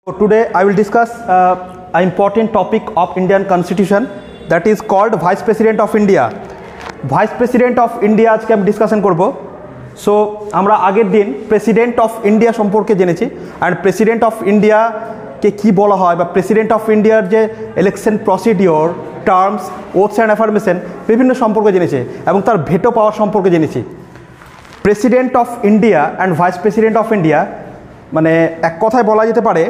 Today I will discuss an important topic of Indian Constitution, that is called Vice President of India. Vice President of India আজকে আমি discussion করব। So আমরা আগের দিন president of India সম্পর্কে জেনেছি, and president of ইন্ডিয়াকে কী বলা হয় বা প্রেসিডেন্ট অফ ইন্ডিয়ার যে election procedure, terms, oaths and affirmation বিভিন্ন সম্পর্কে জেনেছি এবং তার ভেটো পাওয়ার সম্পর্কে জেনেছি। President of India and vice president of India মানে এক কথায় বলা যেতে পারে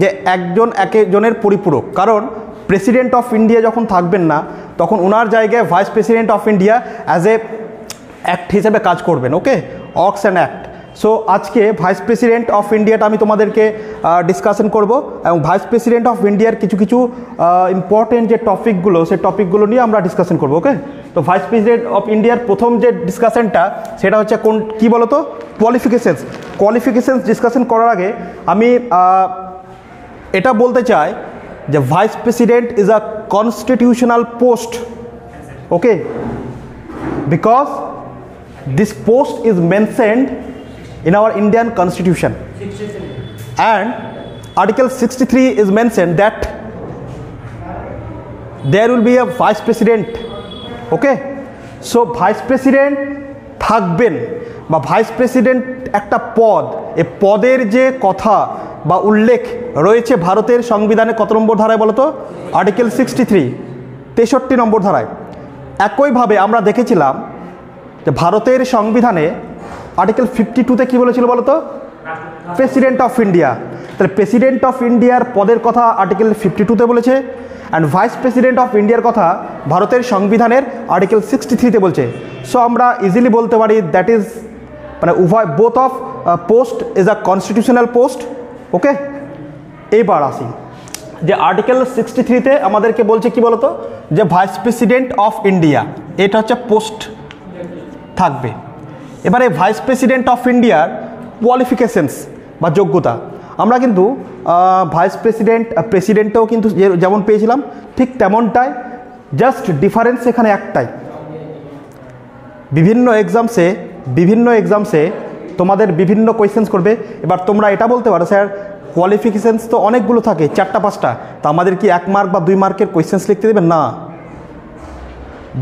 যে একজন একজনের পরিপূরক, কারণ প্রেসিডেন্ট অফ ইন্ডিয়া যখন থাকবেন না তখন ওনার জায়গায় vice president of India as a act হিসেবে কাজ করবেন। ওকে, অক্স অ্যান্ড অ্যাক্ট। সো আজকে ভাইস প্রেসিডেন্ট অফ ইন্ডিয়াটা আমি তোমাদেরকে ডিসকাশন করব এবং ভাইস প্রেসিডেন্ট অফ ইন্ডিয়ার কিছু কিছু ইম্পর্টেন্ট যে টপিকগুলো সেই টপিকগুলো নিয়ে আমরা ডিসকাশন করবো। ওকে, তো ভাইস প্রেসিডেন্ট অফ ইন্ডিয়ার প্রথম যে ডিসকাশনটা সেটা হচ্ছে কী বলো তো, কোয়ালিফিকেশনস ডিসকাশন করার আগে আমি এটা বলতে চাই যে vice president is a constitutional post. Okay, because this post is mentioned in our Indian Constitution, and Article 63 is mentioned that there will be a vice president. Okay, so vice president থাকবেন বা vice president একটা পদ, এই পদের যে কথা বা উল্লেখ রয়েছে ভারতের সংবিধানে কত নম্বর ধারায় বলো তো? আর্টিকেল 63, 63 নম্বর ধারায়। একইভাবে আমরা দেখেছিলাম যে ভারতের সংবিধানে আর্টিকেল 52-তে কী বলেছিল বলো তো? President of India. তাহলে প্রেসিডেন্ট অফ ইন্ডিয়ার পদের কথা আর্টিকেল 52-তে বলেছে, অ্যান্ড ভাইস প্রেসিডেন্ট অফ ইন্ডিয়ার কথা ভারতের সংবিধানের আর্টিকেল 63-তে বলছে। সো আমরা ইজিলি বলতে পারি দ্যাট ইজ মানে উভয় both of post is a constitutional post. Okay, এইবার আসি যে আর্টিকেল 63-তে আমাদেরকে বলছে কি বলতো, যে ভাইস প্রেসিডেন্ট অফ ইন্ডিয়া এটা হচ্ছে পোস্ট থাকবে। এবারে ভাইস প্রেসিডেন্ট অফ ইন্ডিয়ার কোয়ালিফিকেশনস বা যোগ্যতা আমরা কিন্তু প্রেসিডেন্টেও কিন্তু যেমন পেয়েছিলাম ঠিক তেমনটাই, জাস্ট ডিফারেন্স এখানে একটাই। বিভিন্ন এক্সামসে তোমাদের বিভিন্ন কোয়েশ্চেন্স করবে। এবার তোমরা এটা বলতে পারো স্যার কোয়ালিফিকেশনস তো অনেকগুলো থাকে, 4-5টা, তা আমাদের কি 1 মার্ক বা 2 মার্কের কোয়েশ্চেন্স লিখতে দেবেন? না,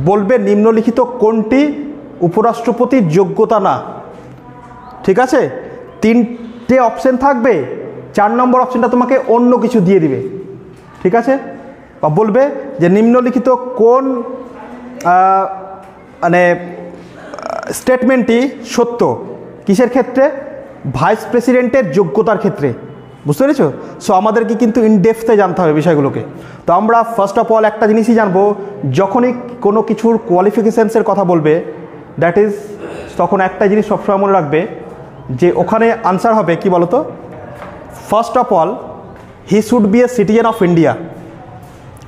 বলবে নিম্নলিখিত কোনটি উপরাষ্ট্রপতির যোগ্যতা না। ঠিক আছে, 3টে অপশন থাকবে, 4 নম্বর অপশনটা তোমাকে অন্য কিছু দিয়ে দিবে। ঠিক আছে, বা বলবে যে নিম্নলিখিত কোন মানে স্টেটমেন্টটি সত্য, কিসের ক্ষেত্রে? ভাইস প্রেসিডেন্টের যোগ্যতার ক্ষেত্রে। বুঝতে পেরেছো? সো আমাদেরকে কিন্তু ইনডেপথে জানতে হবে বিষয়গুলোকে। তো আমরা ফার্স্ট অফ অল একটা জিনিসই জানবো, যখনই কোনো কিছুর কোয়ালিফিকেশানসের কথা বলবে দ্যাট ইজ, তখন একটা জিনিস সবসময় মনে রাখবে যে ওখানে আনসার হবে কি বলতো, first of all he should be a citizen of India.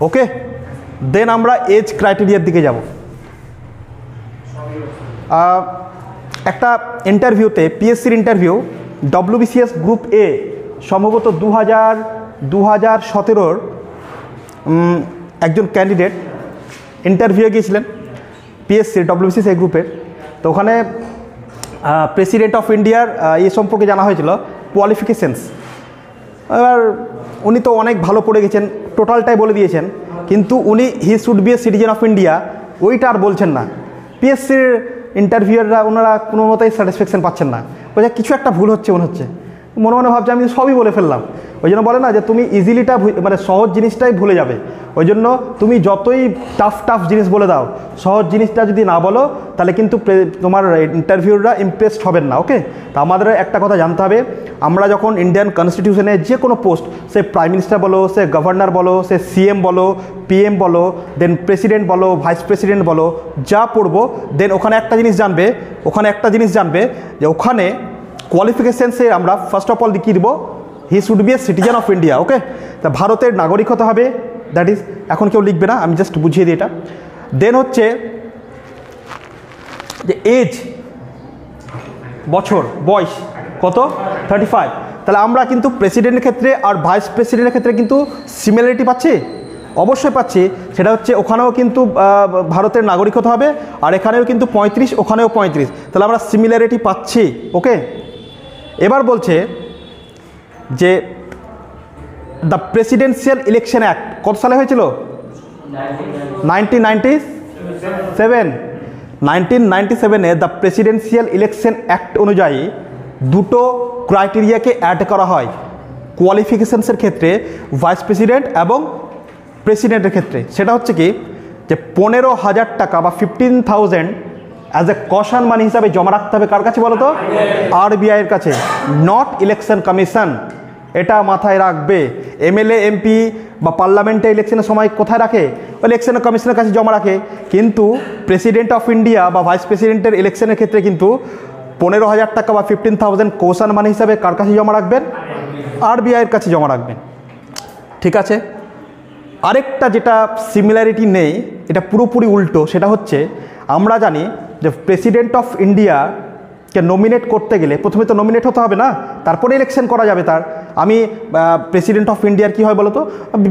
Okay, then আমরা এজ ক্রাইটেরিয়ার দিকে যাব। একটা ইন্টারভিউতে, পিএসসির ইন্টারভিউ, WBCS গ্রুপ এ সম্ভবত 2017-র একজন ক্যান্ডিডেট ইন্টারভিউ গিয়েছিলেন পিএসসির WBCS এ গ্রুপের। তো ওখানে প্রেসিডেন্ট অফ ইন্ডিয়ার এ সম্পর্কে জানা হয়েছিল কোয়ালিফিকেশানস। এবার উনি তো অনেক ভালো পড়ে গেছেন, টোটালটাই বলে দিয়েছেন, কিন্তু উনি হি should be a citizen of India ওইটা আর বলছেন না। পিএসসির ইন্টারভিউয়াররা ওনারা কোনো মতেই স্যাটিসফ্যাকশন পাচ্ছেন না, বলছে কিছু একটা ভুল হচ্ছে মনে হচ্ছে, মনে মনে ভাবছে আমি সবই বলে ফেললাম। ওই জন্য বলে না যে তুমি ইজিলিটা মানে সহজ জিনিসটাই ভুলে যাবে। ওই জন্য তুমি যতই টাফ জিনিস বলে দাও, সহজ জিনিসটা যদি না বলো তাহলে কিন্তু তোমার ইন্টারভিউরা ইমপ্রেসড হবেন না। ওকে, তা আমাদের একটা কথা জানতে হবে, আমরা যখন ইন্ডিয়ান কনস্টিটিউশনে যে কোনো পোস্ট, সে প্রাইম মিনিস্টার বলো, সে গভর্নর বলো, সে সিএম বলো, পিএম বলো, দেন প্রেসিডেন্ট বলো, ভাইস প্রেসিডেন্ট বলো, যা পড়বো দেন ওখানে একটা জিনিস জানবে যে ওখানে কোয়ালিফিকেশানসে আমরা ফার্স্ট অফ অল কী দেবো, he should be a citizen of India. Okay, তা ভারতের নাগরিক হতে হবে, দ্যাট ইজ, এখন কেউ লিখবে না, আমি জাস্ট বুঝিয়ে দিই এটা। দেন হচ্ছে যে এজ, বয়স কত? 35। তাহলে আমরা কিন্তু প্রেসিডেন্টের ক্ষেত্রে আর ভাইস প্রেসিডেন্টের ক্ষেত্রে কিন্তু সিমিলারিটি পাচ্ছি, অবশ্যই পাচ্ছি। সেটা হচ্ছে ওখানেও কিন্তু ভারতের নাগরিক হতে হবে, আর এখানেও কিন্তু 35, ওখানেও 35, তাহলে আমরা সিমিলারিটি পাচ্ছি। ওকে, এবার বলছে যে দ্য প্রেসিডেন্সিয়াল ইলেকশন অ্যাক্ট কত সালে হয়েছিল? 1997। 1997-এ দ্য প্রেসিডেন্সিয়াল ইলেকশন অ্যাক্ট অনুযায়ী দুটো ক্রাইটেরিয়াকে অ্যাড করা হয় কোয়ালিফিকেশনসের ক্ষেত্রে, ভাইস প্রেসিডেন্ট এবং প্রেসিডেন্টের ক্ষেত্রে। সেটা হচ্ছে কি যে 15,000 টাকা বা 15,000 অ্যাজ এ কশন মানি হিসাবে জমা রাখতে হবে। কার কাছে বলো তো? আরবিআইয়ের কাছে, নট ইলেকশন কমিশন। এটা মাথায় রাখবে। এমএলএ এমপি বা পার্লামেন্টে ইলেকশনের সময় কোথায় রাখে? ইলেকশন কমিশনের কাছে জমা রাখে। কিন্তু প্রেসিডেন্ট অফ ইন্ডিয়া বা ভাইস প্রেসিডেন্টের ইলেকশনের ক্ষেত্রে কিন্তু 15,000 টাকা বা 15,000 কশন মানি হিসাবে কার কাছে জমা রাখবেন? আরবিআইয়ের কাছে জমা রাখবেন। ঠিক আছে। আরেকটা যেটা সিমিলারিটি নেই, এটা পুরোপুরি উল্টো, সেটা হচ্ছে আমরা জানি যে প্রেসিডেন্ট অফ ইন্ডিয়াকে নমিনেট করতে গেলে প্রথমে তো নমিনেট হতে হবে না, তারপরে ইলেকশন করা যাবে তার। আমি প্রেসিডেন্ট অফ ইন্ডিয়ার কী হয় বলো তো,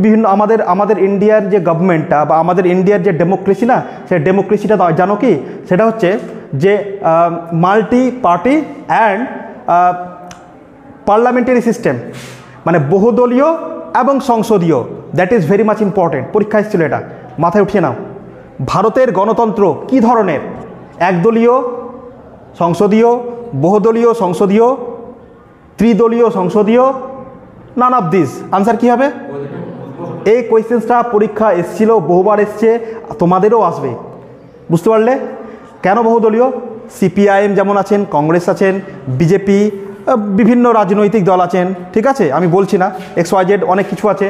বিভিন্ন আমাদের ইন্ডিয়ার যে গভর্নমেন্টটা বা আমাদের ইন্ডিয়ার যে ডেমোক্রেসি না, সেই ডেমোক্রেসিটা জানো কি? সেটা হচ্ছে যে multi party and parliamentary system, মানে বহুদলীয় এবং সংসদীয়। That is very much important. পরীক্ষা এসেছিল, এটা মাথায় উঠিয়ে নাও। ভারতের গণতন্ত্র কী ধরনের? একদলীয় সংসদীয়, বহুদলীয় সংসদীয়, ত্রিদলীয় সংসদীয়, নান অফ দিস। আনসার কী হবে? এই কোয়েশ্চেন্সটা পরীক্ষা এসেছিল, বহুবার এসছে, তোমাদেরও আসবে। বুঝতে পারলে? কেন বহুদলীয়? সিপিআইএম যেমন আছেন, কংগ্রেস আছেন, বিজেপি, বিভিন্ন রাজনৈতিক দল আছেন। ঠিক আছে, আমি বলছি না, XYZ অনেক কিছু আছে।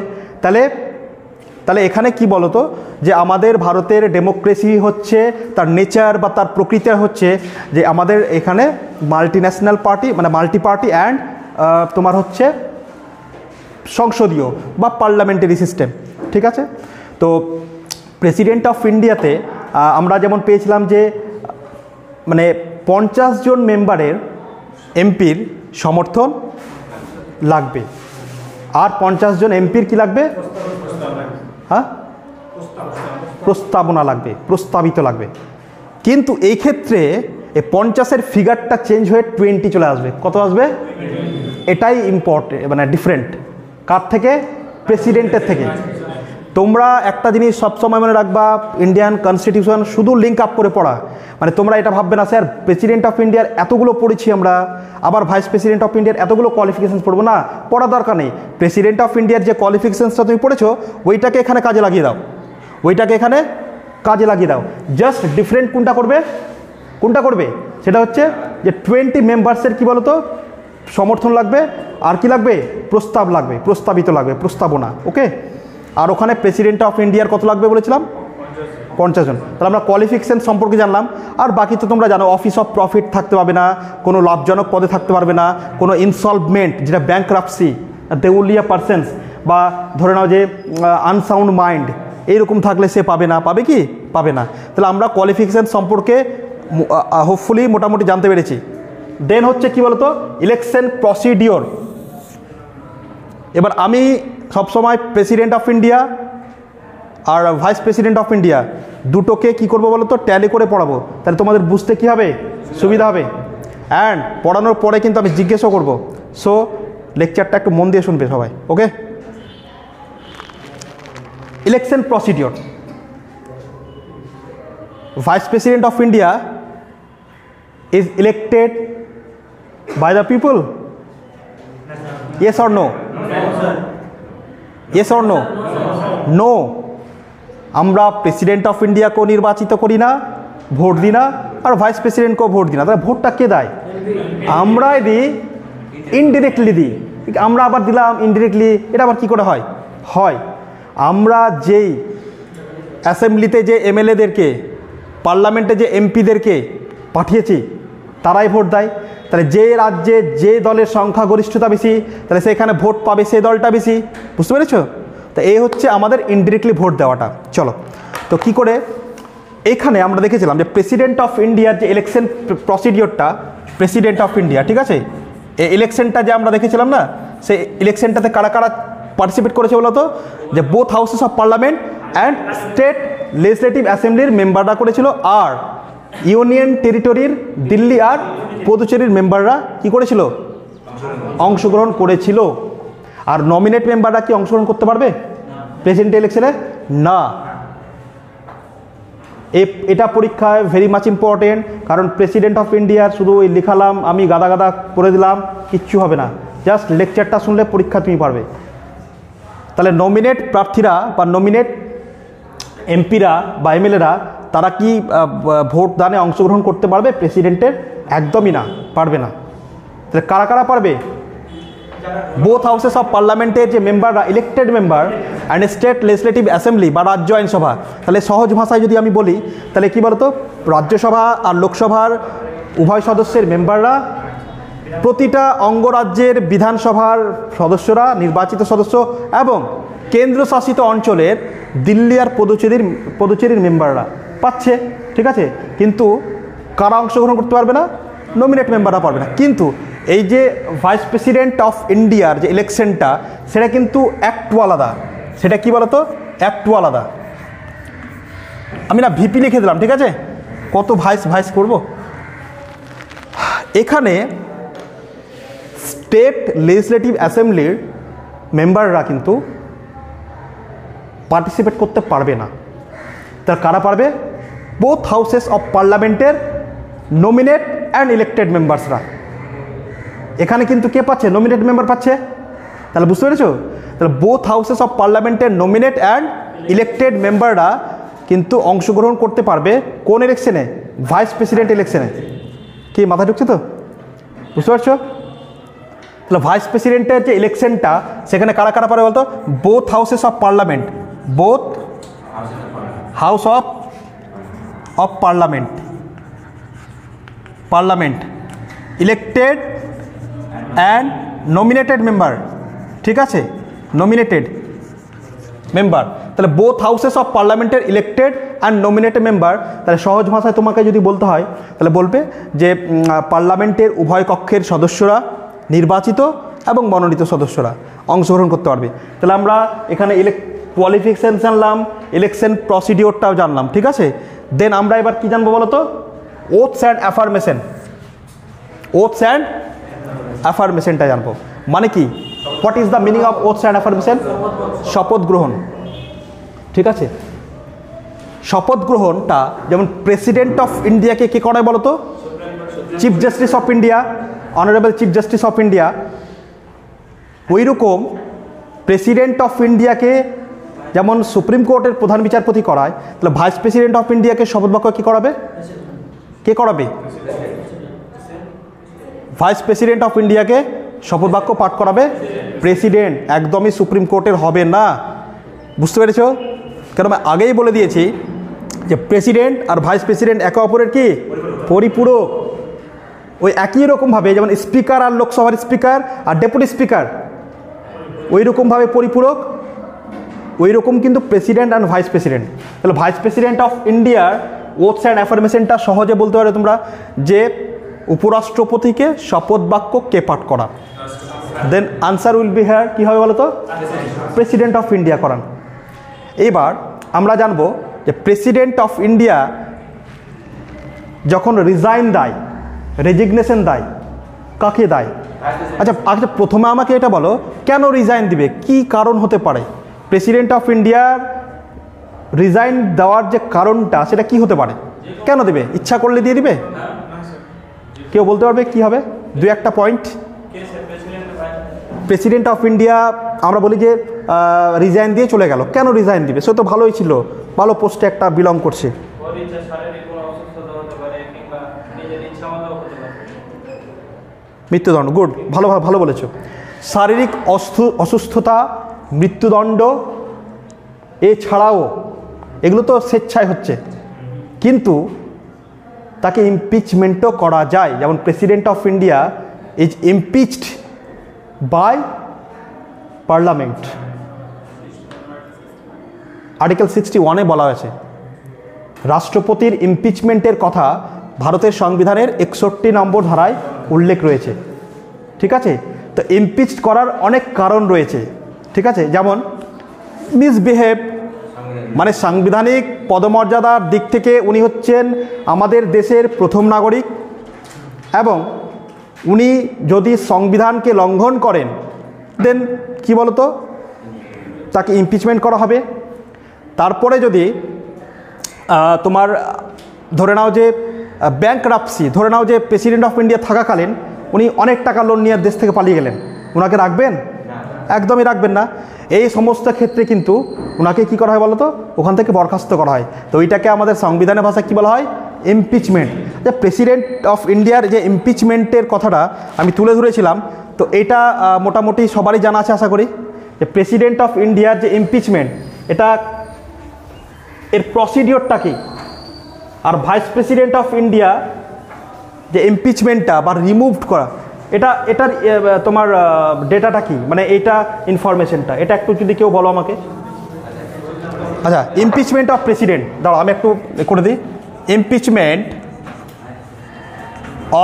তাহলে এখানে কি বলতো যে আমাদের ভারতের ডেমোক্রেসি হচ্ছে তার নেচার বা তার প্রকৃতি হচ্ছে যে আমাদের এখানে মাল্টি ন্যাশনাল পার্টি, মানে মাল্টি পার্টি অ্যান্ড তোমার হচ্ছে সংসদীয় বা পার্লামেন্টারি সিস্টেম। ঠিক আছে। তো প্রেসিডেন্ট অফ ইন্ডিয়াতে আমরা যেমন পেয়েছিলাম যে মানে 50 জন মেম্বারের এমপির সমর্থন লাগবে, আর 50 জন এমপির কি লাগবে? হ্যাঁ, প্রস্তাবনা লাগবে, প্রস্তাবিত লাগবে। কিন্তু এই ক্ষেত্রে এই 50-এর ফিগারটা চেঞ্জ হয়ে 20 চলে আসবে। কত আসবে? এটাই ইম্পর্টেন্ট, মানে ডিফারেন্ট। কার থেকে? প্রেসিডেন্টের থেকে। তোমরা একটা জিনিস সবসময় মনে রাখবা, ইন্ডিয়ান কনস্টিটিউশন শুধু লিঙ্ক আপ করে পড়া। মানে তোমরা এটা ভাববে না স্যার প্রেসিডেন্ট অফ ইন্ডিয়ার এতগুলো পড়েছি আমরা, আবার ভাইস প্রেসিডেন্ট অফ ইন্ডিয়ার এতগুলো কোয়ালিফিকেশন পড়বো না, পড়া দরকার নেই। প্রেসিডেন্ট অফ ইন্ডিয়ার যে কোয়ালিফিকেশনসটা তুমি পড়েছো ওইটাকে এখানে কাজে লাগিয়ে দাও, ওইটাকে এখানে কাজে লাগিয়ে দাও। জাস্ট ডিফারেন্ট কোনটা করবে সেটা হচ্ছে যে 20 মেম্বার্সের কী বলো তো সমর্থন লাগবে, আর কি লাগবে? প্রস্তাব লাগবে, প্রস্তাবিত লাগবে, প্রস্তাবনা। ওকে। আর ওখানে প্রেসিডেন্ট অফ ইন্ডিয়ার কত লাগবে বলেছিলাম? 50 জন। তাহলে আমরা কোয়ালিফিকেশন সম্পর্কে জানলাম। আর বাকি তো তোমরা জানো, অফিস অফ প্রফিট থাকতে পারবে না, কোনো লাভজনক পদে থাকতে পারবে না, কোনো ইনসলভমেন্ট যেটা ব্যাংক্রাপসি, দেউলিয়া পারসনস, বা ধরে নাও যে আনসাউন্ড মাইন্ড, এইরকম থাকলে সে পাবে না। পাবে কি? পাবে না। তাহলে আমরা কোয়ালিফিকেশান সম্পর্কে হোপফুলি মোটামুটি জানতে পেরেছি। দেন হচ্ছে কি বলতো ইলেকশন প্রসিডিওর। এবার আমি সবসময় প্রেসিডেন্ট অফ ইন্ডিয়া আর ভাইস প্রেসিডেন্ট অফ ইন্ডিয়া দুটোকে কি করবো বলো তো ট্যালি করে পড়াবো, তাহলে তোমাদের বুঝতে কি হবে? সুবিধা হবে। অ্যান্ড পড়ানোর পরে কিন্তু আমি জিজ্ঞেসও করবো। সো লেকচারটা একটু মন দিয়ে শুনবে সবাই। Okay. Election procedure. Vice president of India is elected by the people? Yes or no? Yes or no? No. আমরা প্রেসিডেন্ট অফ ইন্ডিয়াকেও নির্বাচিত করি না, ভোট দিই না, আর ভাইস প্রেসিডেন্টকেও ভোট দিই না। তাহলে ভোটটা কে দেয়? আমরাই দিই, ইনডিরেক্টলি দিই। আমরা আবার দিলাম ইনডিরেক্টলি, এটা আবার কী করে হয়? আমরা যেই অ্যাসেম্বলিতে যে এমএলএদেরকে, পার্লামেন্টে যে এমপিদেরকে পাঠিয়েছি তারাই ভোট দেয়। তাহলে যে রাজ্যে যে দলের সংখ্যাগরিষ্ঠতা বেশি, তাহলে সেখানে ভোট পাবে সেই দলটা বেশি। বুঝতে পেরেছো? তো এই হচ্ছে আমাদের ইনডিরেক্টলি ভোট দেওয়াটা। চলো, তো কি করে এখানে আমরা দেখেছিলাম যে প্রেসিডেন্ট অফ ইন্ডিয়ার যে ইলেকশন প্রসিডিওরটা, প্রেসিডেন্ট অফ ইন্ডিয়া, ঠিক আছে, এই ইলেকশনটা যে আমরা দেখেছিলাম না, সেই ইলেকশনটাতে কারা কারা পার্টিসিপেট করেছে বলো তো? যে both houses of parliament and state legislative অ্যাসেম্বলির মেম্বাররা করেছিল, আর ইউনিয়ন টেরিটরির দিল্লি আর পুদুচেরির মেম্বাররা কি করেছিল? অংশগ্রহণ করেছিল। আর নমিনেট মেম্বাররা কি অংশগ্রহণ করতে পারবে প্রেসিডেন্ট ইলেকশনে? না। এটা পরীক্ষায় ভেরি মাচ ইম্পর্টেন্ট, কারণ প্রেসিডেন্ট অফ ইন্ডিয়ার শুধু ওই লিখালাম আমি গাদা গাদা করে দিলাম, কিচ্ছু হবে না। জাস্ট লেকচারটা শুনলে পরীক্ষা তুমি পারবে। তাহলে নমিনেট প্রার্থীরা বা নমিনেট এমপিরা বা এমএলএরা তারা কি ভোট দানে অংশগ্রহণ করতে পারবে প্রেসিডেন্টের? একদমই না, পারবে না। তাহলে কারা কারা পারবে? বোথ হাউসেস অফ পার্লামেন্টের যে মেম্বাররা, elected member and state legislative assembly বা রাজ্য আইনসভা। তাহলে সহজ ভাষায় যদি আমি বলি, তাহলে কি বলতো, রাজ্যসভা আর লোকসভার উভয় সদস্যের মেম্বাররা, প্রতিটা অঙ্গরাজ্যের বিধানসভার সদস্যরা, নির্বাচিত সদস্য, এবং কেন্দ্রশাসিত অঞ্চলের দিল্লি আর পদুচেরির মেম্বাররা পাচ্ছে। ঠিক আছে, কিন্তু কারা অংশগ্রহণ করতে পারবে না? নমিনেট মেম্বাররা পারবে না। কিন্তু এই যে ভাইস প্রেসিডেন্ট অফ ইন্ডিয়ার যে ইলেকশনটা, সেটা কিন্তু একটু আলাদা। সেটা কি বলতো? একটু আলাদা। আমি না ভিপি লিখে দিলাম, ঠিক আছে, কত ভাইস করব। এখানে স্টেট লেজিসলেটিভ অ্যাসেম্বলির মেম্বাররা কিন্তু পার্টিসিপেট করতে পারবে না। তার কারা পারবে? বোথ হাউসেস অফ পার্লামেন্টের নমিনেট অ্যান্ড ইলেক্টেড মেম্বার্সরা। এখানে কিন্তু কে পাচ্ছে? নমিনেট মেম্বার পাচ্ছে। তাহলে বুঝতে পেরেছো? তাহলে বোথ হাউসেস অফ পার্লামেন্টের নমিনেট অ্যান্ড ইলেক্টেড মেম্বাররা কিন্তু অংশগ্রহণ করতে পারবে কোন ইলেকশনে? ভাইস প্রেসিডেন্ট ইলেকশনে। কি মাথায় ঢুকছে তো? বুঝতে পারছো? তাহলে ভাইস প্রেসিডেন্টের যে ইলেকশনটা, সেখানে কারা কারা পারে বলতো? Both houses of parliament, both house of parliament elected and nominated member. ঠিক আছে, নমিনেটেড মেম্বার। তাহলে বোথ হাউসেস অফ পার্লামেন্টের ইলেক্টেড অ্যান্ড নমিনেটেড মেম্বার। তাহলে সহজ ভাষায় তোমাকে যদি বলতে হয়, তাহলে বলবে যে পার্লামেন্টের উভয় কক্ষের সদস্যরা, নির্বাচিত এবং মনোনীত সদস্যরা অংশগ্রহণ করতে পারবে। তাহলে আমরা এখানে কোয়ালিফিকেশন জানলাম, ইলেকশন প্রসিডিওরটাও জানলাম। ঠিক আছে, দেন আমরা এবার কি জানবো বলো তো? Oaths and affirmation. Oaths and অ্যাফার্মেশনটা জানবো। মানে কি? What is the meaning of oaths and affirmation? শপথ গ্রহণ। ঠিক আছে, শপথ গ্রহণটা যেমন প্রেসিডেন্ট অফ ইন্ডিয়াকে কে করায় বলো তো? Chief justice of India, honourable chief justice of India. ওই রকম প্রেসিডেন্ট অফ ইন্ডিয়াকে যেমন সুপ্রিম কোর্টের প্রধান বিচারপতি করায়, তাহলে ভাইস প্রেসিডেন্ট অফ ইন্ডিয়াকে শপথ বাক্য কে করাবে? কে করাবে? ভাইস প্রেসিডেন্ট অফ ইন্ডিয়াকে শপথ বাক্য পাঠ করাবে প্রেসিডেন্ট, একদমই সুপ্রিম কোর্টের হবে না। বুঝতে পেরেছো? কারণ আমি আগেই বলে দিয়েছি যে প্রেসিডেন্ট আর ভাইস প্রেসিডেন্ট একে অপরের কি পরিপূরক। ওই একই রকমভাবে যেমন স্পিকার আর লোকসভার স্পিকার আর ডেপুটি স্পিকার ওই রকমভাবে পরিপূরক, ওই রকম কিন্তু প্রেসিডেন্ট অ্যান্ড ভাইস প্রেসিডেন্ট। তাহলে ভাইস প্রেসিডেন্ট অফ ইন্ডিয়ার ওথস অ্যান্ড অ্যাফার্মেশনটা সহজে বলতে পারো তোমরা যে উপরাষ্ট্রপতিকে শপথ বাক্য কে পাঠ করা। Then answer will be here, কী হবে বলো তো? প্রেসিডেন্ট অফ ইন্ডিয়া করান। এবার আমরা জানবো যে প্রেসিডেন্ট অফ ইন্ডিয়া যখন রিজাইন দেয়, রেজিগনেশন দেয়, কাকে দেয়? আচ্ছা প্রথমে আমাকে এটা বলো, কেন রিজাইন দিবে? কি কারণ হতে পারে? প্রেসিডেন্ট অফ ইন্ডিয়ার রিজাইন দেওয়ার যে কারণটা, সেটা কি হতে পারে? কেন দেবে? ইচ্ছা করলে দিয়ে দিবে? কেউ বলতে পারবে কি হবে? দু একটা পয়েন্ট। প্রেসিডেন্ট অফ ইন্ডিয়া আমরা বলি যে রিজাইন দিয়ে চলে গেল, কেন রিজাইন দিবে? সে তো ভালোই ছিল, ভালো পোস্টে একটা বিলং করছে। মৃত্যুদণ্ড, গুড, ভালো বলেছো। শারীরিক অসুস্থতা, মৃত্যুদণ্ড, এছাড়াও এগুলো তো স্বেচ্ছায় হচ্ছে, কিন্তু তাকে ইমপিচমেন্টও করা যায়। যেমন president of India is impeached by parliament. Article 61-এ বলা হয়েছে রাষ্ট্রপতির ইমপিচমেন্টের কথা ভারতের সংবিধানের 61 নম্বর ধারায় উল্লেখ রয়েছে। ঠিক আছে, তো ইমপিচড করার অনেক কারণ রয়েছে। ঠিক আছে, যেমন মিসবিহেভ, মানে সাংবিধানিক পদমর্যাদার দিক থেকে উনি হচ্ছেন আমাদের দেশের প্রথম নাগরিক, এবং উনি যদি সংবিধানকে লঙ্ঘন করেন দেন কি বলো তো, তাকে ইমপিচমেন্ট করা হবে। তারপরে যদি তোমার ধরে নাও যে ব্যাংকরাপসি, ধরে নাও যে প্রেসিডেন্ট অফ ইন্ডিয়া থাকাকালীন উনি অনেক টাকা লোন নিয়ে দেশ থেকে পালিয়ে গেলেন, ওনাকে রাখবেন? একদমই রাখবেন না। এই সমস্ত ক্ষেত্রে কিন্তু ওনাকে কী করা হয় বলো তো, ওখান থেকে বরখাস্ত করা হয়। তো ওইটাকে আমাদের সংবিধানের ভাষায় কী বলা হয়? ইমপিচমেন্ট। যে প্রেসিডেন্ট অফ ইন্ডিয়ার যে ইমপিচমেন্টের কথাটা আমি তুলে ধরেছিলাম, তো এটা মোটামুটি সবারই জানা আছে আশা করি, যে প্রেসিডেন্ট অফ ইন্ডিয়ার যে ইমপিচমেন্ট, এটা এর প্রসিডিওরটা কী, আর ভাইস প্রেসিডেন্ট অফ ইন্ডিয়া যে ইমপিচমেন্টটা বা রিমুভড করা, এটার তোমার ডেটাটা কি, মানে এইটা ইনফরমেশনটা এটা একটু যদি কেউ বলো আমাকে। আচ্ছা, ইমপিচমেন্ট অফ প্রেসিডেন্ট, দাঁড়াও আমি একটু করে দিই। ইমপিচমেন্ট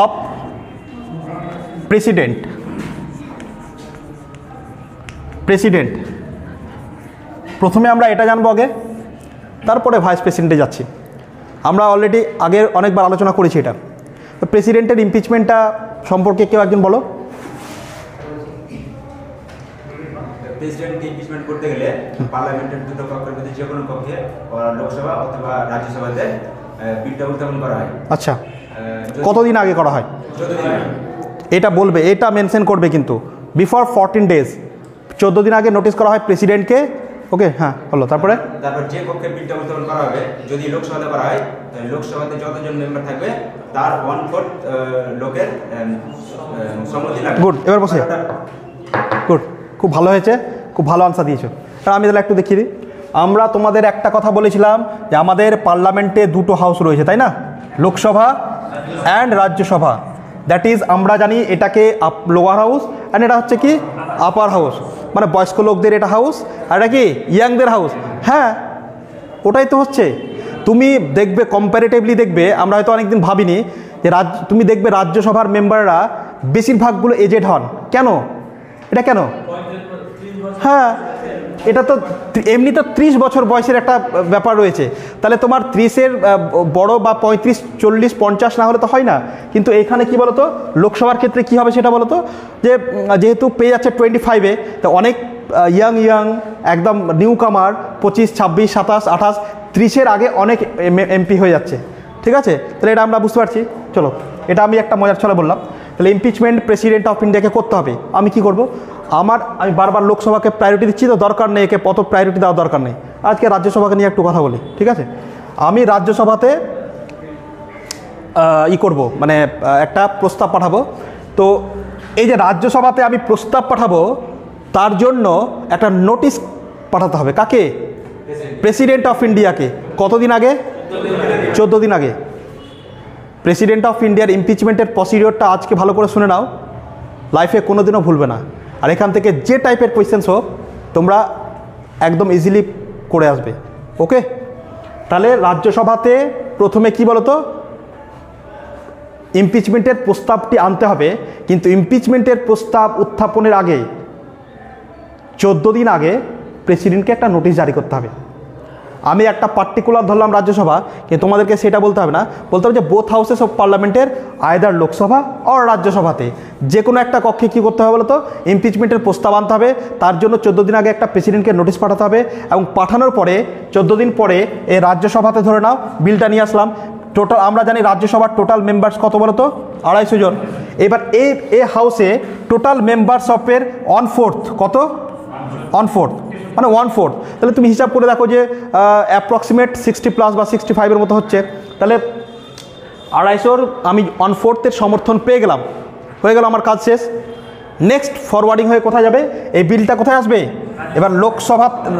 অফ প্রেসিডেন্ট প্রথমে আমরা এটা জানবো আগে, তারপরে ভাইস প্রেসিডেন্টে যাচ্ছি। আমরা অলরেডি আগের অনেকবার আলোচনা করেছি এটা। তো প্রেসিডেন্টের ইমপিচমেন্টটা সম্পর্কে কেউ একজন বলো। প্রেসিডেন্টকে ইমপিচমেন্ট করতে গেলে পার্লামেন্টের দুটো কক্ষের মধ্যে যে কোনো কক্ষে, লোকসভা অথবা রাজ্যসভাতে বিলটা উত্থাপন করা হয়। আচ্ছা, কতদিন আগে করা হয়? 14 দিন আগে। এটা বলবে, এটা মেনশন করবে কিন্তু বিফোর 14 ডেজ, 14 দিন আগে নোটিস করা হয় প্রেসিডেন্টকে। ওকে, হ্যাঁ বলো। তারপর যে কক্ষে বিলটা উত্থাপন করা হবে, যদি লোকসভাতে করা হয়, লোকসভাতে যতজন মেম্বার থাকবে তার 1/4 লোকের সম্মতি লাগবে। গুড, এবার বসে। গুড, খুব ভালো হয়েছে, খুব ভালো আনসার দিয়েছো। আমি তাহলে একটু দেখিয়ে দিই। আমরা তোমাদের একটা কথা বলেছিলাম যে আমাদের পার্লামেন্টে দুটো হাউস রয়েছে, তাই না? Lok Sabha and Rajya Sabha. That is আমরা জানি এটাকে লোয়ার হাউস অ্যান্ড এটা হচ্ছে কি আপার হাউস, মানে বয়স্ক লোকদের এটা হাউস, আর এটা কি ইয়াংদের হাউস। হ্যাঁ, ওটাই তো হচ্ছে। তুমি দেখবে কম্প্যারেটিভলি দেখবে, আমরা হয়তো অনেকদিন ভাবিনি যে তুমি দেখবে রাজ্যসভার মেম্বাররা বেশিরভাগগুলো এজেড হন। কেন? এটা কেন? হ্যাঁ, এটা তো এমনি তো 30 বছর বয়সের একটা ব্যাপার রয়েছে, তাহলে তোমার 30-এর বড় বা 35, 40, 50 না হলে তো হয় না। কিন্তু এখানে কি বলতো, লোকসভার ক্ষেত্রে কি হবে সেটা বলতো, যে যেহেতু পেয়ে যাচ্ছে 25-এ, তো অনেক ইয়াং একদম নিউ কামার 25, 26, 27, 28, 30-এর আগে অনেক এমপি হয়ে যাচ্ছে। ঠিক আছে, তাহলে এটা আমরা বুঝতে পারছি। চলো, এটা আমি একটা মজার ছলে বললাম। তাহলে ইমপিচমেন্ট প্রেসিডেন্ট অফ ইন্ডিয়াকে করতে হবে। আমি কি করব? আমি বারবার লোকসভাকে প্রায়োরিটি দিচ্ছি, তো দরকার নেই, একে কত প্রায়োরিটি দেওয়ার দরকার নেই। আজকে রাজ্যসভাকে নিয়ে একটু কথা বলি, ঠিক আছে? আমি রাজ্যসভাতে করব, মানে একটা প্রস্তাব পাঠাবো। তো এই যে রাজ্যসভাতে আমি প্রস্তাব পাঠাবো, তার জন্য একটা নোটিশ পাঠাতে হবে। কাকে? প্রেসিডেন্ট অফ ইন্ডিয়াকে। কতদিন আগে? 14 দিন আগে। প্রেসিডেন্ট অফ ইন্ডিয়ার ইমপিচমেন্টের প্রসিডিওরটা আজকে ভালো করে শুনে নাও, লাইফে কোনো দিনও ভুলবে না। আর এখান থেকে যে টাইপের কোয়েশ্চেন্স হোক তোমরা একদম ইজিলি করে আসবে। ওকে, তাহলে রাজ্যসভাতে প্রথমে কি বলো তো, ইমপিচমেন্টের প্রস্তাবটি আনতে হবে, কিন্তু ইমপিচমেন্টের প্রস্তাব উত্থাপনের আগে 14 দিন আগে প্রেসিডেন্টকে একটা নোটিশ জারি করতে হবে। আমি একটা পার্টিকুলার ধরলাম রাজ্যসভা, কিন্তু তোমাদেরকে সেটা বলতে হবে না, বলতে হবে যে বোথ হাউসেস অফ পার্লামেন্টের আইদার লোকসভা আর রাজ্যসভাতে যে কোনো একটা কক্ষে কী করতে হবে বলো তো, ইমপিচমেন্টের প্রস্তাব আনতে হবে। তার জন্য 14 দিন আগে একটা প্রেসিডেন্টকে নোটিশ পাঠাতে হবে, এবং পাঠানোর পরে 14 দিন পরে এই রাজ্যসভাতে ধরে নাও বিলটা নিয়ে আসলাম। টোটাল আমরা জানি রাজ্যসভার টোটাল মেম্বার্স কত বলো তো, 250 জন। এবার এই হাউসে টোটাল মেম্বার্স অফের 1/4 কত? 1/4 মানে 1/4। তাহলে তুমি হিসাব করে দেখো যে অ্যাপ্রক্সিমেট 60+ বা 65-এর মতো হচ্ছে। তাহলে 250-র আমি 1/4-এর সমর্থন পেয়ে গেলাম, হয়ে গেল আমার কাজ শেষ। নেক্সট ফরওয়ার্ডিং হয়ে কোথায় যাবে? এই বিলটা কোথায় আসবে? এবার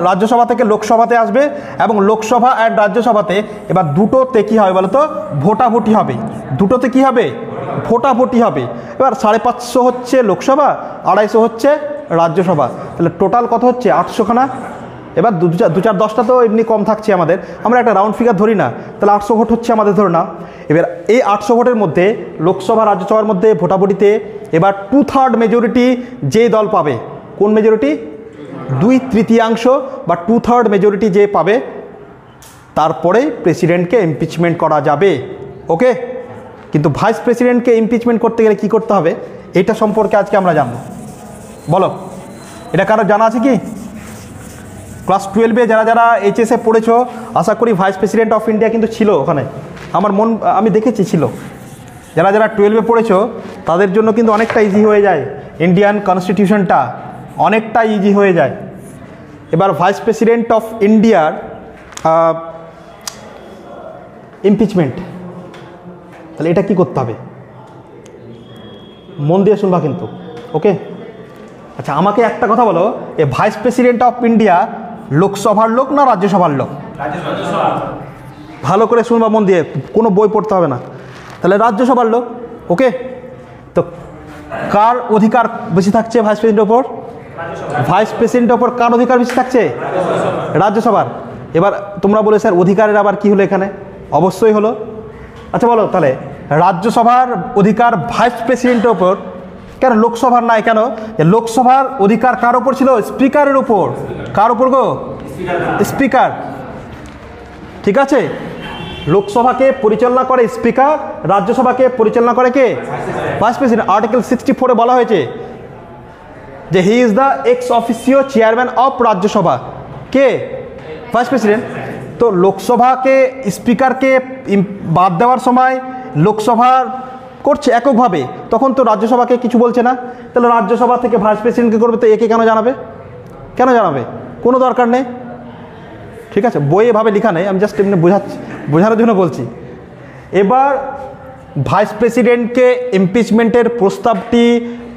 রাজ্যসভা থেকে লোকসভাতে আসবে, এবং লোকসভা অ্যান্ড রাজ্যসভাতে এবার দুটোতে কী হবে বলো তো, ভোটাভুটি হবে। দুটোতে কি হবে? ভোটাভুটি হবে। এবার 550 হচ্ছে লোকসভা, 250 হচ্ছে রাজ্যসভা। তাহলে টোটাল কত হচ্ছে? 800খানা। এবার 2-4-10টা তো এমনি কম থাকছে আমাদের, আমরা একটা রাউন্ড ফিগার ধরি না, তাহলে 800 ভোট হচ্ছে আমাদের ধরে না। এবার এই 800 ভোটের মধ্যে লোকসভা রাজ্যসভার মধ্যে ভোটাভুটিতে এবার 2/3 মেজরিটি যে দল পাবে, কোন মেজরিটি? 2/3 বা 2/3 মেজরিটি যে পাবে, তারপরে প্রেসিডেন্টকে ইমপিচমেন্ট করা যাবে। ওকে, কিন্তু ভাইস প্রেসিডেন্টকে ইমপিচমেন্ট করতে গেলে কি করতে হবে, এটা সম্পর্কে আজকে আমরা জানবো। বলো। এটা কারো জানা আছে কি? ক্লাস 12-এ যারা যারা এইচএসে পড়েছো আশা করি ভাইস প্রেসিডেন্ট অফ ইন্ডিয়া কিন্তু ছিল ওখানে, আমি দেখেছি ছিল। যারা যারা 12-এ পড়েছো তাদের জন্য কিন্তু অনেকটা ইজি হয়ে যায়, ইন্ডিয়ান কনস্টিটিউশনটা অনেকটা ইজি হয়ে যায়। এবার ভাইস প্রেসিডেন্ট অফ ইন্ডিয়ার ইমপিচমেন্ট, তাহলে এটা কি করতে হবে? মন দিয়ে শুনবা কিন্তু, ওকে? আচ্ছা, আমাকে একটা কথা বলো, এ ভাইস প্রেসিডেন্ট অফ ইন্ডিয়া লোকসভার লোক না রাজ্যসভার লোক? ভালো করে শুনবা মন দিয়ে, কোনো বই পড়তে হবে না। তাহলে রাজ্যসভার লোক, ওকে? তো কার অধিকার বেশি থাকছে ভাইস প্রেসিডেন্টের ওপর? ভাইস প্রেসিডেন্টের ওপর কার অধিকার বেশি থাকছে? রাজ্যসভার। এবার তোমরা বলে স্যার অধিকারের আবার কি হলো এখানে? অবশ্যই হলো। আচ্ছা বলো তাহলে রাজ্যসভার অধিকার ভাইস প্রেসিডেন্টের ওপর, কেন লোকসভার নাই কেন? লোকসভার অধিকার কার ওপর ছিল? স্পিকারের উপর। কার উপর গো? স্পিকার। ঠিক আছে, লোকসভাকে পরিচালনা করে স্পিকার, রাজ্যসভাকে পরিচালনা করে কে? Vice president. আর্টিকেল 64-এ বলা হয়েছে যে he is the ex officio chairman of Rajya Sabha. কে? Vice president. তো লোকসভাকে স্পিকারকে বাদ দেওয়ার সময় লোকসভার করছে এককভাবে, তখন তো রাজ্যসভাকে কিছু বলছে না। তাহলে রাজ্যসভা থেকে ভাইস প্রেসিডেন্টকে করবে, তো একে কেন জানাবে? কেন জানাবে? কোনো দরকার নেই। ঠিক আছে, বই এভাবে লেখা নেই, আমি জাস্ট এমনি বোঝানোর জন্য বলছি। এবার ভাইস প্রেসিডেন্টকে ইমপিচমেন্টের প্রস্তাবটি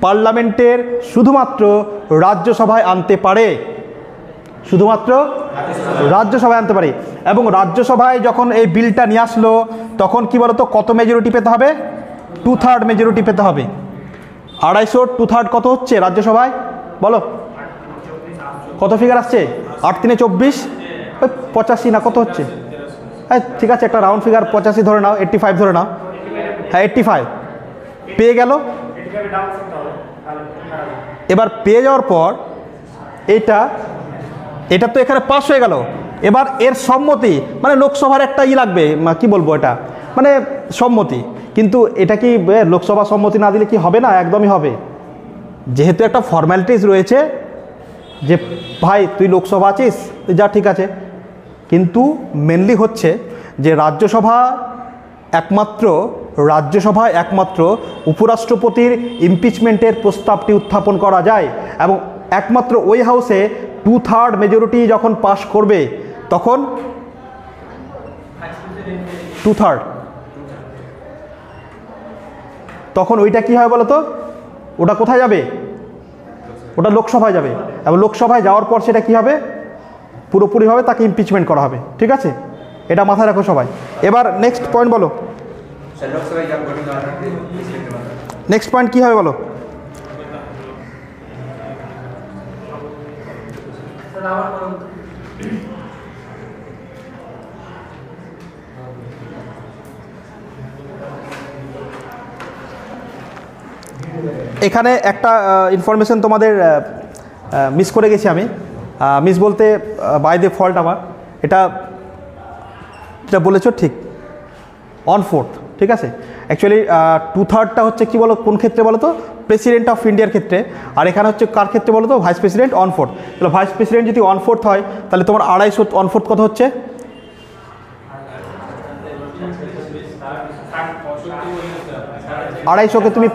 পার্লামেন্টের শুধুমাত্র রাজ্যসভায় আনতে পারে, শুধুমাত্র রাজ্যসভায় আনতে পারে। এবং রাজ্যসভায় যখন এই বিলটা নিয়ে আসলো তখন কি বলতো, কত মেজরিটি পেতে হবে? 2/3 মেজরিটি পেতে হবে। 250 2/3 কত হচ্ছে রাজ্যসভায়? বলো কত ফিগার আসছে? 8 3 24, 85 না কত হচ্ছে? হ্যাঁ ঠিক আছে, একটা রাউন্ড ফিগার 85 ধরে নাও, 85 ধরে নাও। হ্যাঁ 85 পেয়ে গেল। এবার পেয়ে যাওয়ার পর এটা তো এখানে পাস হয়ে গেল। এবার এর সম্মতি, মানে লোকসভার একটা লাগবে, কি বলবো, এটা মানে সম্মতি। কিন্তু এটা কি লোকসভা সম্মতি না দিলে কি হবে না? একদমই হবে। যেহেতু একটা ফর্ম্যালিটিস রয়েছে যে ভাই তুই লোকসভা আছিস, যা ঠিক আছে, কিন্তু মেনলি হচ্ছে যে রাজ্যসভায় একমাত্র উপরাষ্ট্রপতির ইমপিচমেন্টের প্রস্তাবটি উত্থাপন করা যায়, এবং একমাত্র ওই হাউসে 2/3 মেজরিটি যখন পাশ করবে তখন 2/3, তখন ওইটা কি হয় বলো তো? ওটা কোথায় যাবে? ওটা লোকসভায় যাবে, এবং লোকসভায় যাওয়ার পর সেটা কি হবে? পুরোপুরিভাবে তাকে ইমপিচমেন্ট করা হবে। ঠিক আছে, এটা মাথায় রাখো সবাই। এবার নেক্সট পয়েন্ট বলো, নেক্সট পয়েন্ট কি হবে বলো? এখানে একটা ইনফরমেশন তোমাদের মিস করে গেছি আমি, মিস বলতে বাই দ্য ফল্ট আমার, এটা বলেছো ঠিক, 1/4। ঠিক আছে, অ্যাকচুয়ালি 2/3টা হচ্ছে কি বলো, কোন ক্ষেত্রে বলো তো? প্রেসিডেন্ট অফ ইন্ডিয়ার ক্ষেত্রে। আর এখানে হচ্ছে কার ক্ষেত্রে বলো তো? Vice president 1/4। তাহলে ভাইস প্রেসিডেন্ট যদি 1/4 হয় তাহলে তোমার 250 1/4 কত হচ্ছে? 250কে তুমি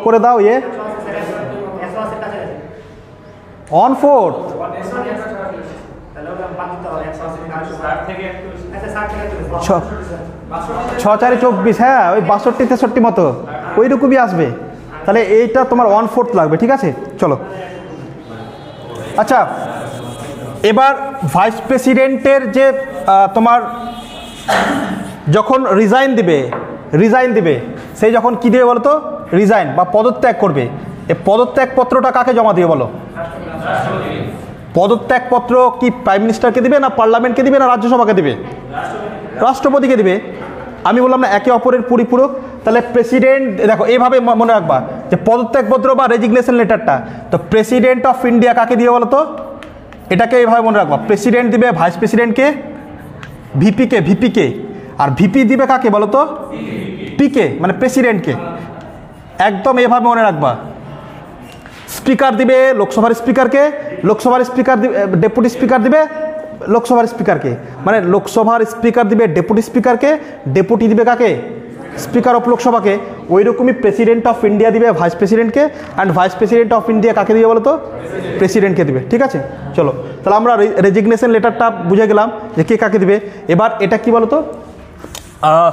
করে দাও 1/4, 6 4 24, হ্যাঁ ওই 62 63 মতো ওই রকমই আসবে। তাহলে এইটা তোমার 1/4 লাগবে। ঠিক আছে, চলো। আচ্ছা, এবার ভাইস প্রেসিডেন্টের যে তোমার যখন রিজাইন দিবে সেই যখন কি দিবে বলো তো? রিজাইন বা পদত্যাগ করবে। এই পদত্যাগ পত্রটা কাকে জমা দিয়ে বলো? পদত্যাগ পত্র কি প্রাইম মিনিস্টারকে দিবে, না পার্লামেন্টকে দিবে, না রাজ্যসভাকে দিবে? রাষ্ট্রপতিকে দিবে। আমি বললাম না একে অপরের পরিপূরক। তাহলে প্রেসিডেন্ট, দেখো এইভাবে মনে রাখবা যে পদত্যাগপত্র বা রেজিগনেশন লেটারটা, তো প্রেসিডেন্ট অফ ইন্ডিয়া কাকে দিয়ে বলো তো? এটাকে এইভাবে মনে রাখবা, প্রেসিডেন্ট দিবে ভাইস প্রেসিডেন্টকে, ভিপিকে, আর ভিপি দিবে কাকে বলো তো? পিকে, মানে প্রেসিডেন্টকে। একদম এভাবে মনে রাখবা। স্পিকার দিবে লোকসভার স্পিকারকে, লোকসভার স্পিকার ডেপুটি স্পিকার দিবে লোকসভার স্পিকারকে, মানে লোকসভার স্পিকার দিবে ডেপুটি স্পিকারকে, ডেপুটি দিবে কাকে, স্পিকার অফ লোকসভাকে। ওই রকমই প্রেসিডেন্ট অফ ইন্ডিয়া দিবে ভাইস প্রেসিডেন্টকে, and vice president of India কাকে দিবে বলো তো, প্রেসিডেন্টকে দিবে। ঠিক আছে, চলো তাহলে আমরা রেজিগনেশন লেটারটা বুঝে গেলাম যে কে কাকে দিবে। এবার এটা কি বলো তো,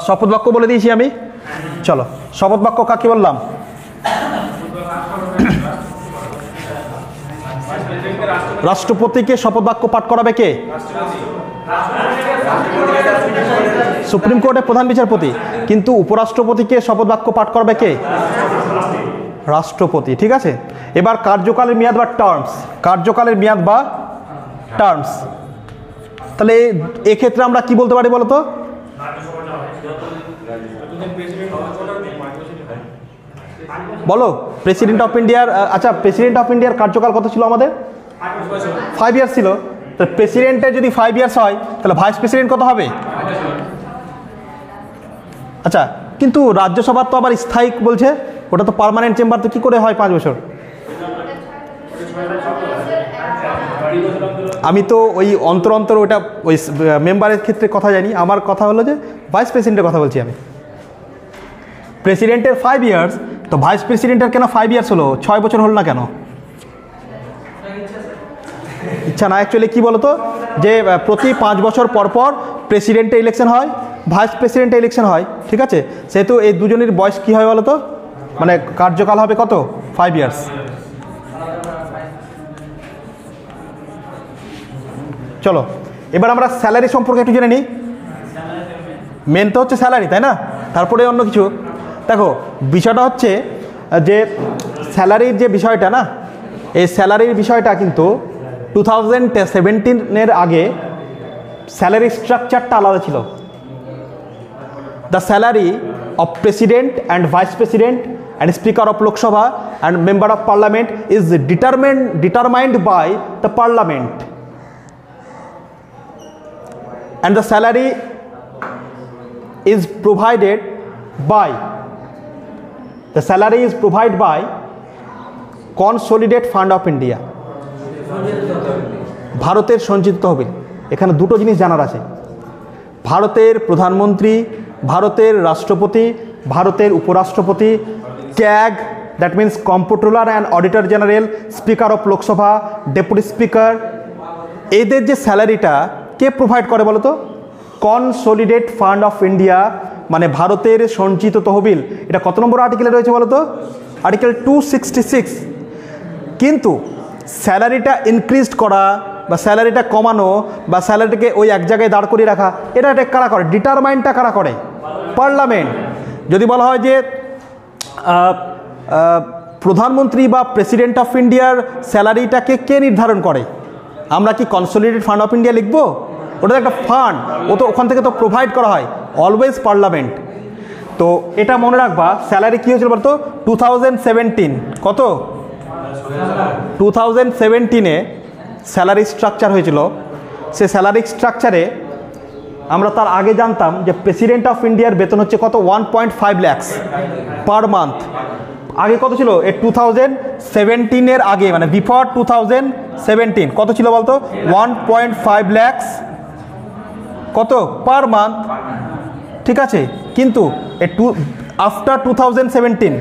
শপথ বাক্য বলে দিয়েছি আমি। চলো শপথ বাক্য কাকে বললাম, রাষ্ট্রপতিকে শপথ বাক্য পাঠ করাবে কে, সুপ্রিম কোর্টের প্রধান বিচারপতি, কিন্তু উপরাষ্ট্রপতিকে শপথ বাক্য পাঠ করবে কে, রাষ্ট্রপতি। ঠিক আছে, এবার কার্যকালের মেয়াদ বা টার্মস, কার্যকালের মেয়াদ বা টার্মস, তাহলে এক্ষেত্রে আমরা কি বলতে পারি বলতো, বলো প্রেসিডেন্ট অফ ইন্ডিয়ার, আচ্ছা প্রেসিডেন্ট অফ ইন্ডিয়ার কার্যকাল কত ছিল আমাদের, 5 ইয়ার্স ছিল। তাহলে প্রেসিডেন্টের যদি 5 ইয়ার্স হয় তাহলে ভাইস প্রেসিডেন্ট কত হবে, আচ্ছা কিন্তু রাজ্যসভার তো আবার স্থায়ী বলছে, ওটা তো পার্মানেন্ট চেম্বার, তো কী করে হয় 5 বছর। আমি তো ওই অন্তর ওইটা ওই মেম্বারের ক্ষেত্রে কথা জানি, আমার কথা হলো যে ভাইস প্রেসিডেন্টের কথা বলছি আমি। প্রেসিডেন্টের 5 ইয়ার্স, তো ভাইস প্রেসিডেন্টের কেন 5 ইয়ার্স হলো, 6 বছর হলো না কেন, ইচ্ছা না। অ্যাকচুয়ালি কী বলতো, যে প্রতি 5 বছর পর পর প্রেসিডেন্টের ইলেকশন হয়, ভাইস প্রেসিডেন্টের ইলেকশন হয়। ঠিক আছে, সেহেতু এই দুজনের বয়স কী হয় বলতো, মানে কার্যকাল হবে কত, 5 ইয়ার্স। চলো এবার আমরা স্যালারি সম্পর্কে একটু জেনে নিই। মেন তো হচ্ছে স্যালারি, তাই না, তারপরে অন্য কিছু। দেখো বিষয়টা হচ্ছে যে স্যালারির যে বিষয়টা না, এই স্যালারির বিষয়টা কিন্তু 2017 আগে স্যালারি স্ট্রাকচারটা আলাদা ছিল। The salary of president and vice president and speaker of Lok Sabha and member of parliament is determined by the parliament, and the salary is provided by consolidated fund of India, ভারতের সঞ্চিত তহবিল। এখানে দুটো জিনিস জানার আছে, ভারতের প্রধানমন্ত্রী, ভারতের রাষ্ট্রপতি, ভারতের উপরাষ্ট্রপতি, CAG that means comptroller and auditor general, speaker of Lok Sabha, deputy speaker, এদের যে স্যালারিটা কে প্রোভাইড করে বলো তো, কনসলিডেট ফান্ড অফ ইন্ডিয়া, মানে ভারতের সঞ্চিত তহবিল। এটা কত নম্বর আর্টিকেলে রয়েছে বলো তো, আর্টিকেল 266। কিন্তু স্যালারিটা ইনক্রিজ করা বা স্যালারিটা কমানো বা স্যালারিটাকে ওই এক জায়গায় দাঁড় করিয়ে রাখা, এটা কারা করে, ডিটারমাইনটা কারা করে, পার্লামেন্ট। যদি বলা হয় যে প্রধানমন্ত্রী বা প্রেসিডেন্ট অফ ইন্ডিয়ার স্যালারিটাকে কে নির্ধারণ করে, আমরা কি কনসলিডেটেড ফান্ড অফ ইন্ডিয়া লিখবো, ওটা একটা ফান্ড, ও তো ওখান থেকে তো প্রোভাইড করা হয়, অলওয়েজ পার্লামেন্ট। তো এটা মনে রাখবা, স্যালারি কী হয়েছিল বলতো 2017, কত 2017-এ স্যালারি স্ট্রাকচার হয়েছিল। সে স্যালারি স্ট্রাকচারে আমরা তার আগে জানতাম যে প্রেসিডেন্ট অফ ইন্ডিয়ার বেতন হচ্ছে কত 1.5 lakhs পার মান্থ। আগে কত ছিল, এ 2017-এর আগে, মানে বিফোর 2017 কত ছিল বলতো, 1.5 lakhs কত পার মান্থ। ঠিক আছে, কিন্তু after 2017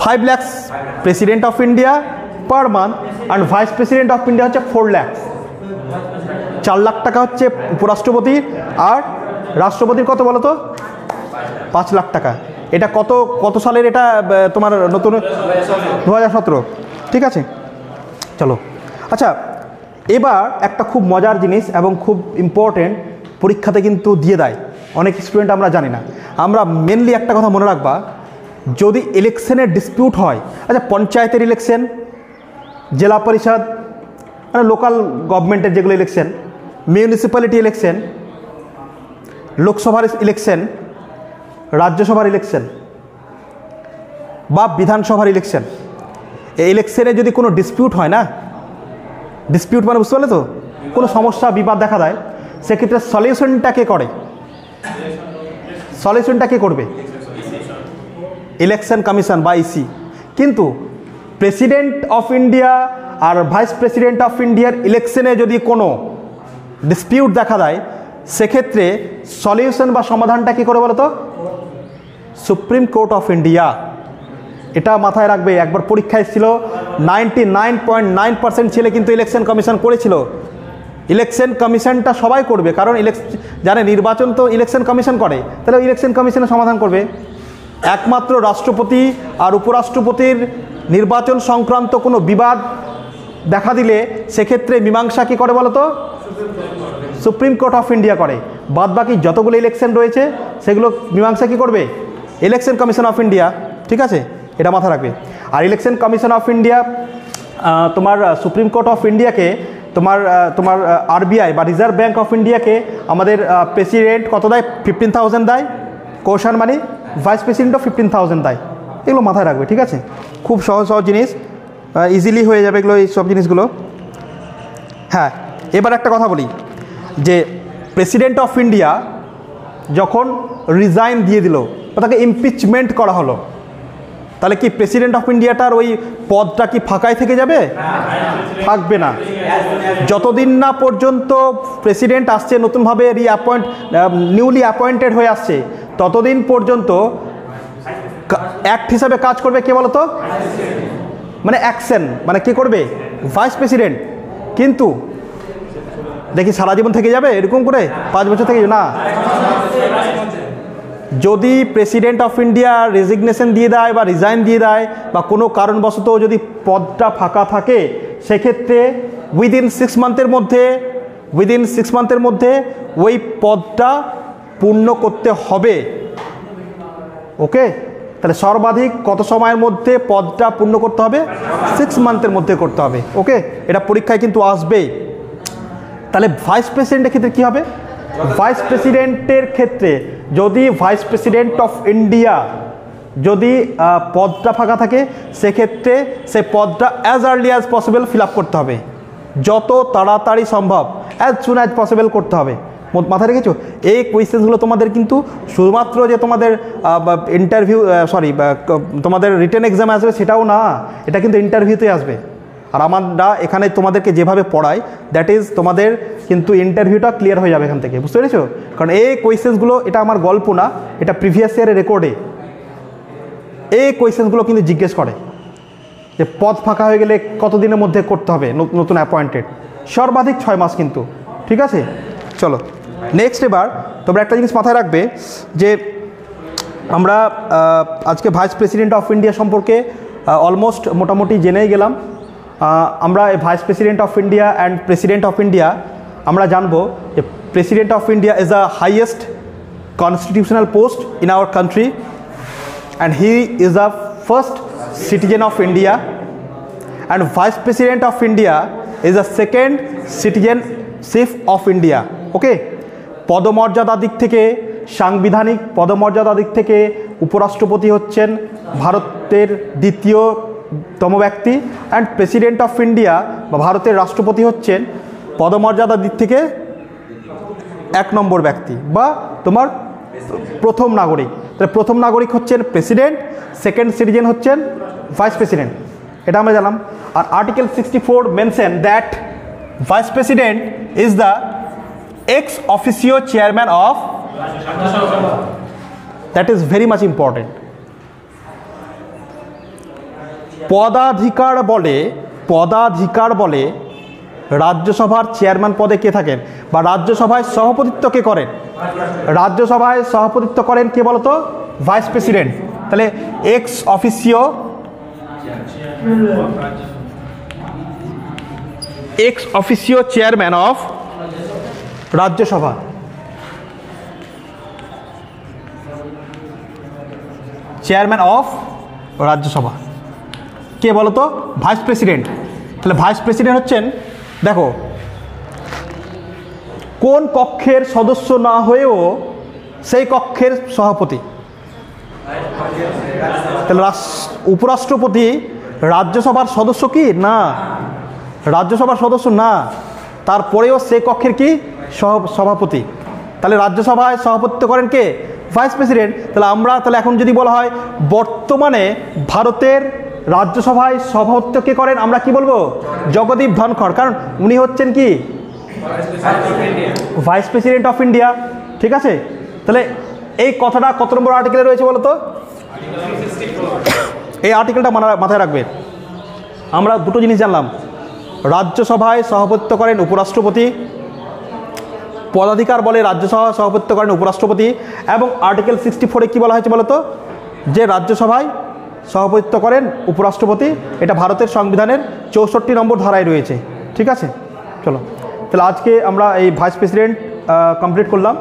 5 lakhs president of India per month, and vice president of India হচ্ছে 4 lakhs, 4 লাখ টাকা হচ্ছে উপরাষ্ট্রপতির, আর রাষ্ট্রপতির কত বলো তো 5 লাখ টাকা। এটা কত সালের, এটা তোমার নতুন 2017। ঠিক আছে, চলো আচ্ছা এবার একটা খুব মজার জিনিস এবং খুব ইম্পর্টেন্ট, পরীক্ষাতে কিন্তু দিয়ে দেয় অনেক স্টুডেন্ট, আমরা জানি না। আমরা মেনলি একটা কথা মনে রাখবা, যদি ইলেকশনের ডিসপিউট হয়, আচ্ছা পঞ্চায়েতের ইলেকশন, জেলা পরিষদ মানে লোকাল গভর্নমেন্টের যেগুলো ইলেকশন, মিউনিসিপ্যালিটি ইলেকশন, লোকসভার ইলেকশন, রাজ্যসভার ইলেকশন বা বিধানসভার ইলেকশন, এই ইলেকশনে যদি কোনো ডিসপিউট হয় না, ডিসপিউট মানে বুঝতে পারলে তো, কোনো সমস্যা বিবাদ দেখা দেয়, সেক্ষেত্রে সলিউশনটা কে করে, সলিউশনটা কে করবে, ইলেকশন কমিশন বা ইসি। কিন্তু প্রেসিডেন্ট অফ ইন্ডিয়া আর ভাইস প্রেসিডেন্ট অফ ইন্ডিয়ার ইলেকশনে যদি কোনো ডিসপিউট দেখা দেয়, সেক্ষেত্রে সলিউশন বা সমাধানটা কী করে বলো তো? Supreme court of India. এটা মাথায় রাখবে। একবার পরীক্ষা এসেছিল, 99.9% ছেলে কিন্তু ইলেকশন কমিশন করেছিল। ইলেকশন কমিশনটা সবাই করবে, কারণ জানে নির্বাচন তো ইলেকশন কমিশন করে, তাহলে ইলেকশন কমিশনের সমাধান করবে। একমাত্র রাষ্ট্রপতি আর উপরাষ্ট্রপতির নির্বাচন সংক্রান্ত কোনো বিবাদ দেখা দিলে সেক্ষেত্রে মীমাংসা কী করে বলো তো? সুপ্রিম কোর্ট অফ ইন্ডিয়া করে। বাদবাকি যতগুলো ইলেকশন রয়েছে সেগুলো মীমাংসা কী করবে? Election commission of India. ঠিক আছে, এটা মাথা রাখবে। আর ইলেকশন কমিশন অফ ইন্ডিয়া তোমার সুপ্রিম কোর্ট অফ ইন্ডিয়াকে তোমার আরবিআই বা রিজার্ভ ব্যাঙ্ক অফ ইন্ডিয়াকে আমাদের প্রেসিডেন্ট কত দেয়? 15,000 দেয় কোষান মানি, ভাইস প্রেসিডেন্টও 15,000 দেয়। এগুলো মাথায় রাখবে। ঠিক আছে, খুব সহজ সহজ জিনিস, ইজিলি হয়ে যাবে এগুলো, এই সব জিনিসগুলো। হ্যাঁ, এবার একটা কথা বলি যে প্রেসিডেন্ট অফ ইন্ডিয়া যখন রিজাইন দিয়ে দিল বা তাকে ইমপিচমেন্ট করা হলো, তাহলে কি প্রেসিডেন্ট অফ ইন্ডিয়াটার ওই পদটা কি ফাঁকাই থেকে যাবে? থাকবে না। যতদিন না পর্যন্ত প্রেসিডেন্ট আসছে নতুনভাবে নিউলি অ্যাপয়েন্টেড হয়ে আসছে, ততদিন পর্যন্ত অ্যাক্ট হিসাবে কাজ করবে কে বলতো? মানে অ্যাকশন, মানে কে করবে? Vice president. কিন্তু দেখি সারা জীবন থেকে যাবে এরকম করে, 5 বছর থেকে না। যদি প্রেসিডেন্ট অফ ইন্ডিয়া রেজিগনেশন দিয়ে দেয় বা রিজাইন দিয়ে দেয় বা কোনো কারণবশত যদি পদটা ফাঁকা থাকে, সেক্ষেত্রে উইদিন 6 মান্থের মধ্যে ওই পদটা পূর্ণ করতে হবে। ওকে, তাহলে সর্বাধিক কত সময়ের মধ্যে পদটা পূর্ণ করতে হবে? 6 মান্থের মধ্যে করতে হবে। ওকে, এটা পরীক্ষায় কিন্তু আসবেই। তাহলে ভাইস প্রেসিডেন্টের ক্ষেত্রে কী হবে? ভাইস প্রেসিডেন্টের ক্ষেত্রে যদি ভাইস প্রেসিডেন্ট অফ ইন্ডিয়া যদি পদটা ফাঁকা থাকে, সেক্ষেত্রে সে পদটা as early as possible fill up করতে হবে, যত তাড়াতাড়ি সম্ভব, অ্যাজ সুন অ্যাজ পসিবল করতে হবে। মাথায় রেখেছো? এই কোয়েশ্চেনগুলো তোমাদের কিন্তু শুধুমাত্র যে তোমাদের তোমাদের রিটেন এক্সামে আসবে সেটাও না, এটা কিন্তু ইন্টারভিউতে আসবে। আর আমরা এখানে তোমাদেরকে যেভাবে পড়াই, দ্যাট ইজ তোমাদের কিন্তু ইন্টারভিউটা ক্লিয়ার হয়ে যাবে এখান থেকে, বুঝতে পেরেছো? কারণ এই কোয়েশ্চেন্সগুলো, এটা আমার গল্প না, এটা প্রিভিয়াস ইয়ারের রেকর্ডে এই কোয়েশ্চেন্সগুলো কিন্তু জিজ্ঞেস করে যে পদ ফাঁকা হয়ে গেলে কতদিনের মধ্যে করতে হবে নতুন অ্যাপয়েন্টেড, সর্বাধিক 6 মাস কিন্তু। ঠিক আছে, চলো নেক্সট। এবার তোমরা একটা জিনিস মাথায় রাখবে যে আমরা আজকে ভাইস প্রেসিডেন্ট অফ ইন্ডিয়া সম্পর্কে অলমোস্ট মোটামুটি জেনেই গেলাম। আমরা vice president of India and president of India আমরা জানবো যে president of India is the highest constitutional post in our country and he is the first citizen of India, and vice president of India is the second citizenship of India. Okay, পদমর্যাদার দিক থেকে, সাংবিধানিক পদমর্যাদার দিক থেকে উপরাষ্ট্রপতি হচ্ছেন ভারতের দ্বিতীয়তম ব্যক্তি, অ্যান্ড প্রেসিডেন্ট অফ ইন্ডিয়া বা ভারতের রাষ্ট্রপতি হচ্ছেন পদমর্যাদার দিক থেকে 1 নম্বর ব্যক্তি বা তোমার প্রথম নাগরিক। তাহলে প্রথম নাগরিক হচ্ছেন প্রেসিডেন্ট, সেকেন্ড সিটিজেন হচ্ছেন ভাইস প্রেসিডেন্ট, এটা আমরা জানলাম। আর article 64 mention that vice president is the ex officio chairman of, that is very much important. পদাধিকার বলে রাজ্যসভার চেয়ারম্যান পদে কে থাকেন বা রাজ্যসভায় সভাপতিত্ব কে করেন? রাজ্যসভায় সভাপতিত্ব করেন কে বলতো? Vice president. তাহলে ex officio chairman of Rajya Sabha, chairman of Rajya Sabha কে বলতো? Vice president. তাহলে ভাইস প্রেসিডেন্ট হচ্ছেন, দেখো কোন কক্ষের সদস্য না হয়েও সেই কক্ষের সভাপতি। তাহলে উপরাষ্ট্রপতি রাজ্যসভার সদস্য কি না? রাজ্যসভার সদস্য না, তারপরেও সেই কক্ষের কি সভাপতি। তাহলে রাজ্যসভায় সভাপতিত্ব করেন কে? Vice president. তাহলে এখন যদি বলা হয় বর্তমানে ভারতের রাজ্যসভায় সভাপতিত্ব কে করেন, আমরা কি বলবো? জগদীপ ধনখড়, কারণ উনি হচ্ছেন কি ভাইস প্রেসিডেন্ট অফ ইন্ডিয়া। ঠিক আছে, তাহলে এই কথাটা কত নম্বর আর্টিকেলে রয়েছে বলো তো? এই আর্টিকেলটা মাথায় রাখবে। আমরা দুটো জিনিস জানলাম, রাজ্যসভায় সভাপতিত্ব করেন উপরাষ্ট্রপতি, পদাধিকার বলে রাজ্যসভা সভাপতিত্ব করেন উপরাষ্ট্রপতি, এবং আর্টিকেল 64-এ কী বলা হয়েছে বলো তো? যে রাজ্যসভায় সভাপতিত্ব করেন উপরাষ্ট্রপতি। এটা ভারতের সংবিধানের 64 নম্বর ধারায় রয়েছে। ঠিক আছে, চলো তাহলে আজকে আমরা এই ভাইস প্রেসিডেন্ট কমপ্লিট করলাম।